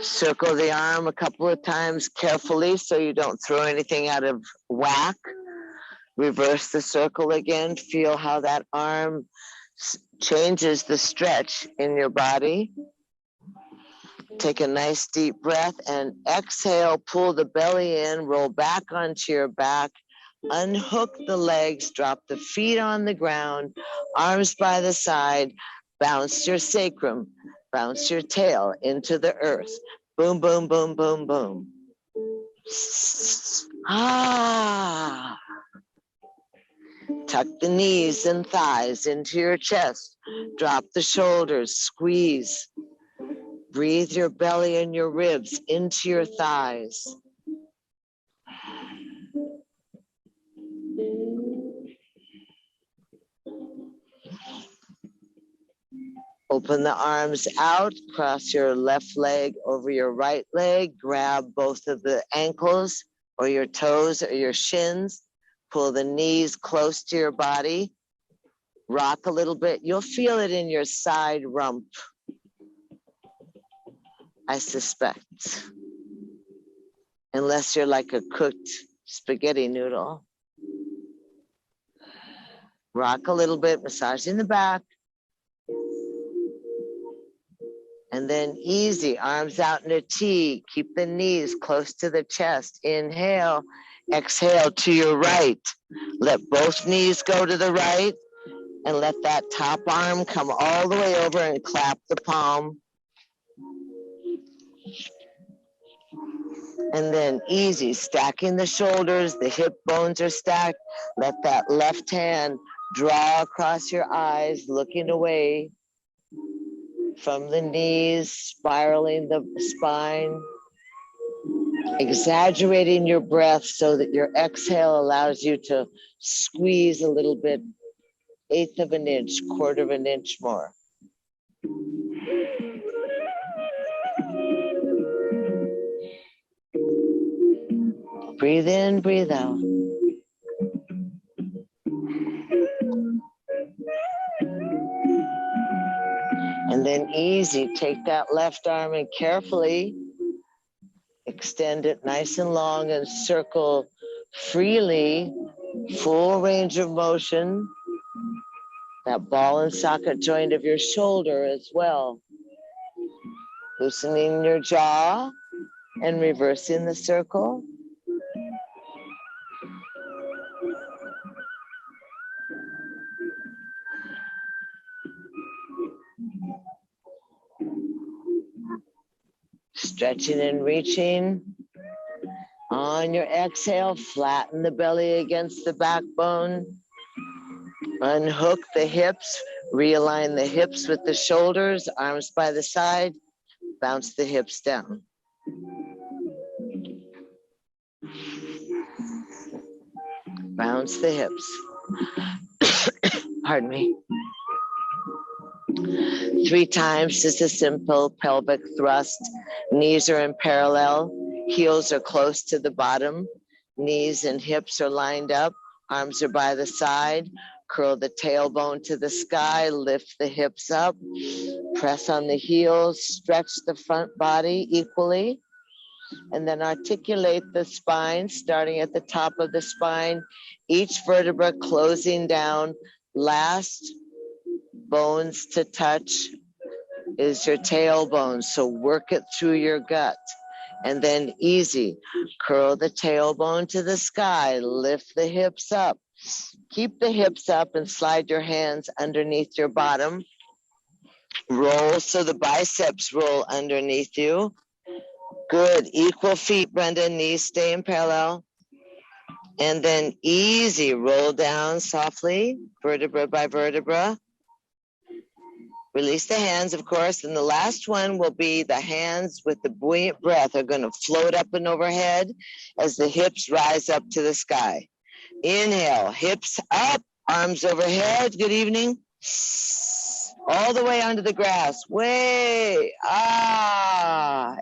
Circle the arm a couple of times carefully so you don't throw anything out of whack. Reverse the circle again. Feel how that arm changes the stretch in your body. Take a nice deep breath and exhale. Pull the belly in, roll back onto your back. Unhook the legs, drop the feet on the ground, arms by the side. Bounce your sacrum, bounce your tail into the earth. Boom, boom, boom, boom, boom. Ah. Tuck the knees and thighs into your chest. Drop the shoulders, squeeze. Breathe your belly and your ribs into your thighs. Open the arms out, cross your left leg over your right leg, grab both of the ankles or your toes or your shins. Pull the knees close to your body. Rock a little bit. You'll feel it in your side rump, I suspect. Unless you're like a cooked spaghetti noodle. Rock a little bit, massaging the back. And then easy, arms out in a T. Keep the knees close to the chest. Inhale. Exhale to your right. Let both knees go to the right and let that top arm come all the way over and clap the palm. And then easy, stacking the shoulders, the hip bones are stacked. Let that left hand draw across your eyes, looking away from the knees, spiraling the spine. Exaggerating your breath so that your exhale allows you to squeeze a little bit, 1/8 of an inch, 1/4 of an inch more. Breathe in, breathe out. And then easy, take that left arm and carefully extend it nice and long and circle freely, full range of motion. That ball and socket joint of your shoulder as well. Loosening your jaw and reversing the circle. Stretching and reaching. On your exhale, flatten the belly against the backbone. Unhook the hips, realign the hips with the shoulders, arms by the side, bounce the hips down. Bounce the hips. Pardon me. 3 times, just a simple pelvic thrust. Knees are in parallel. Heels are close to the bottom. Knees and hips are lined up. Arms are by the side. Curl the tailbone to the sky. Lift the hips up. Press on the heels. Stretch the front body equally. And then articulate the spine, starting at the top of the spine. Each vertebra closing down. Last bones to touch is your tailbone. So work it through your gut. And then easy. Curl the tailbone to the sky. Lift the hips up. Keep the hips up and slide your hands underneath your bottom. Roll so the biceps roll underneath you. Good. Equal feet, Brenda. Knees stay in parallel. And then easy. Roll down softly, vertebra by vertebra. Release the hands, of course. And the last one will be the hands with the buoyant breath are going to float up and overhead as the hips rise up to the sky. Inhale, hips up, arms overhead. Good evening. All the way onto the grass. Way.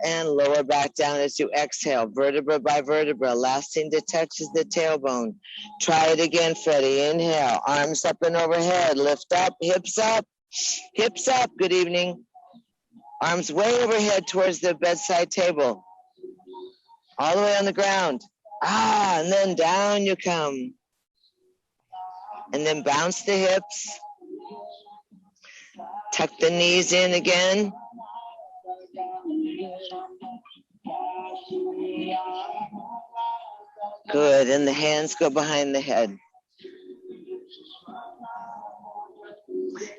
And lower back down as you exhale, vertebra by vertebra. Last thing to touch is the tailbone. Try it again, Freddie. Inhale, arms up and overhead. Lift up, hips up. Hips up. Good evening. Arms way overhead towards the bedside table. All the way on the ground. And then down you come. And then bounce the hips. Tuck the knees in again. Good. And the hands go behind the head.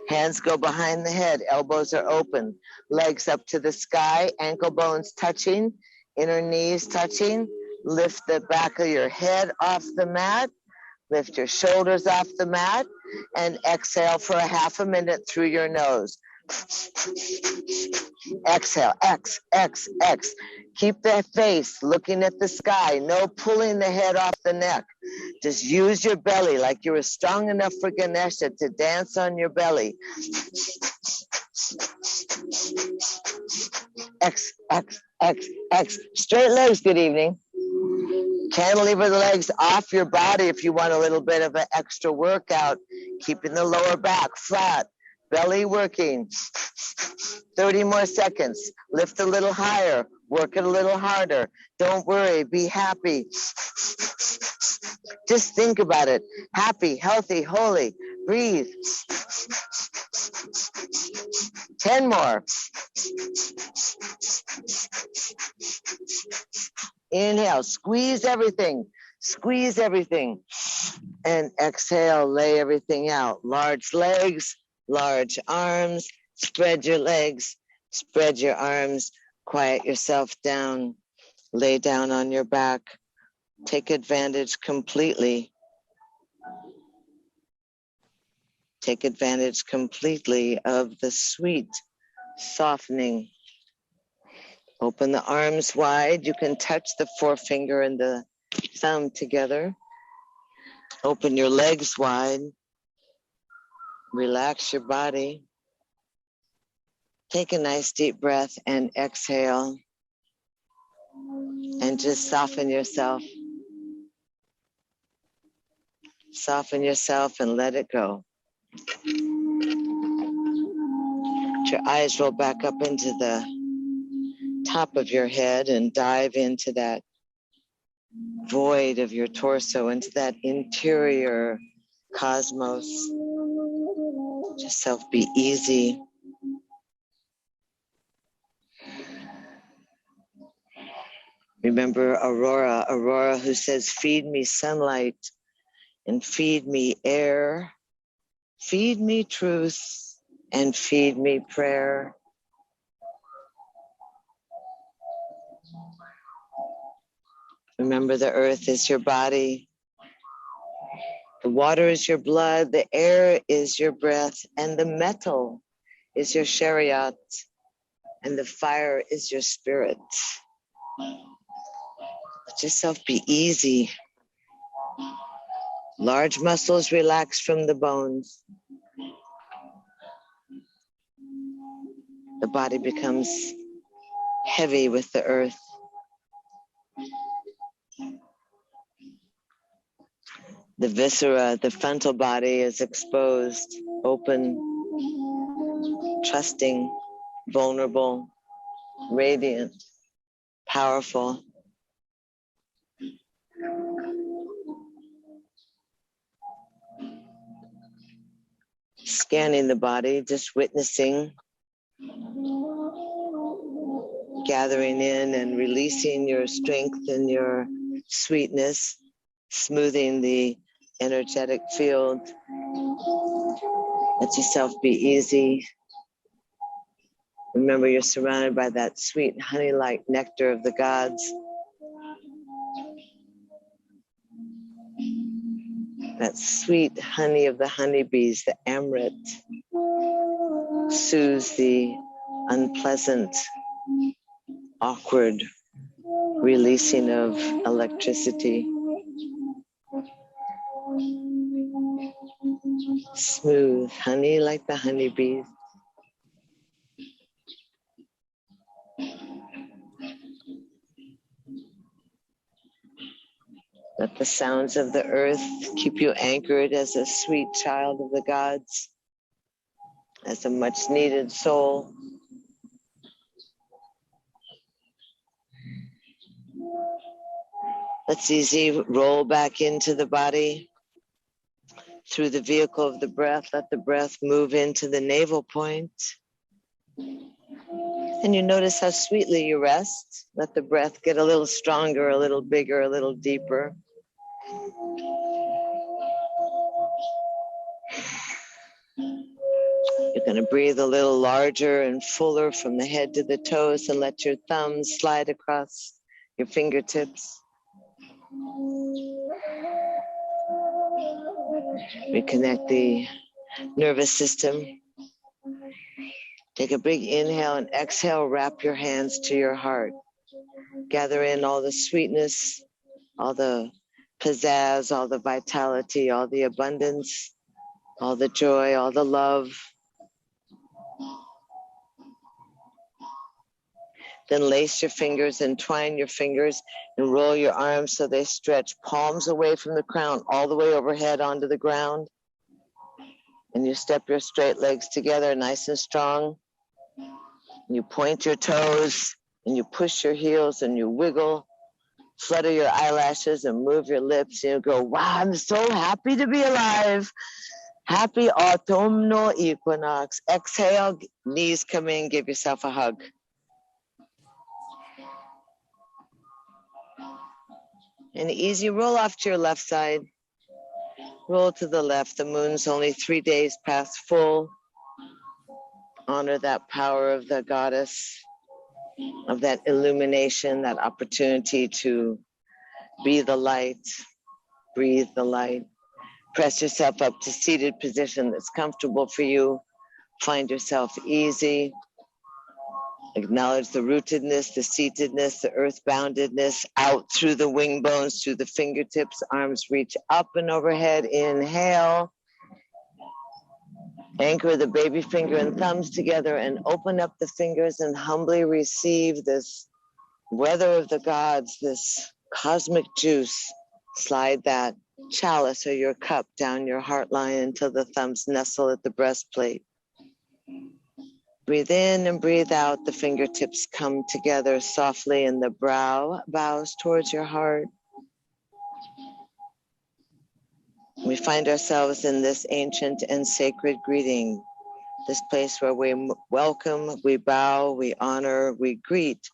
Hands go behind the head. Elbows are open. Legs up to the sky. Ankle bones touching. Inner knees touching. Lift the back of your head off the mat. Lift your shoulders off the mat. And exhale for a half a minute through your nose. Exhale. X, X, X. Keep the face looking at the sky. No pulling the head off the neck. Just use your belly like you were strong enough for Ganesha to dance on your belly. X, X, X, X. Straight legs, good evening. Cantilever the legs off your body if you want a little bit of an extra workout. Keeping the lower back flat. Belly working. 30 more seconds. Lift a little higher. Work it a little harder. Don't worry. Be happy. Just think about it. Happy, healthy, holy. Breathe. 10 more. Inhale. Squeeze everything. Squeeze everything. And exhale. Lay everything out. Large legs. Large arms, spread your legs, spread your arms, quiet yourself down, lay down on your back, take advantage completely. Take advantage completely of the sweet softening. Open the arms wide. You can touch the forefinger and the thumb together. Open your legs wide. Relax your body. Take a nice deep breath and exhale. And just soften yourself. Soften yourself and let it go. Let your eyes roll back up into the top of your head and dive into that void of your torso, into that interior cosmos. Let yourself be easy. Remember Aurora who says, feed me sunlight and feed me air, feed me truth and feed me prayer. Remember the earth is your body. The water is your blood, the air is your breath, and the metal is your chariot, and the fire is your spirit. Let yourself be easy. Large muscles relax from the bones. The body becomes heavy with the earth. The viscera, the frontal body is exposed, open, trusting, vulnerable, radiant, powerful. Scanning the body, just witnessing, gathering in and releasing your strength and your sweetness, smoothing the energetic field. Let yourself be easy. Remember, you're surrounded by that sweet honey-like nectar of the gods. That sweet honey of the honeybees, the amrit, soothes the unpleasant, awkward releasing of electricity. Smooth honey like the honeybees. Let the sounds of the earth keep you anchored as a sweet child of the gods, as a much needed soul. Let's easy roll back into the body through the vehicle of the breath. Let the breath move into the navel point. And you notice how sweetly you rest. Let the breath get a little stronger, a little bigger, a little deeper. You're going to breathe a little larger and fuller from the head to the toes, and let your thumbs slide across your fingertips. Reconnect the nervous system. Take a big inhale and exhale. Wrap your hands to your heart. Gather in all the sweetness, all the pizzazz, all the vitality, all the abundance, all the joy, all the love. Then lace your fingers and twine your fingers and roll your arms so they stretch palms away from the crown, all the way overhead onto the ground. And you step your straight legs together nice and strong. You point your toes and you push your heels and you wiggle, flutter your eyelashes and move your lips. And you go, wow, I'm so happy to be alive. Happy autumnal equinox. Exhale, knees come in, give yourself a hug. And easy roll off to your left side. Roll to the left. The moon's only 3 days past full. Honor that power of the goddess, of that illumination, that opportunity to be the light, breathe the light. Press yourself up to seated position that's comfortable for you. Find yourself easy. Acknowledge the rootedness, the seatedness, the earth-boundedness, out through the wing bones, through the fingertips, arms reach up and overhead. Inhale. Anchor the baby finger and thumbs together and open up the fingers and humbly receive this weather of the gods, this cosmic juice. Slide that chalice or your cup down your heart line until the thumbs nestle at the breastplate. Breathe in and breathe out. The fingertips come together softly and the brow bows towards your heart. We find ourselves in this ancient and sacred greeting, this place where we welcome, we bow, we honor, we greet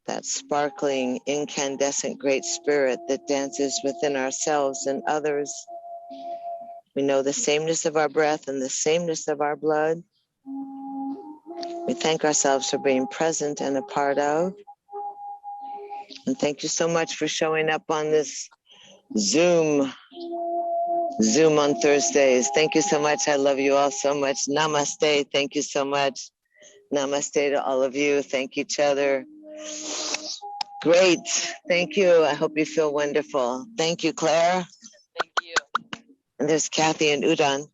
that sparkling, incandescent great spirit that dances within ourselves and others. We know the sameness of our breath and the sameness of our blood. We thank ourselves for being present and a part of. And thank you so much for showing up on this Zoom on Thursdays. Thank you so much. I love you all so much. Namaste. Thank you so much. Namaste to all of you. Thank each other. Great. Thank you. I hope you feel wonderful. Thank you, Claire. And there's Kathy and Udon.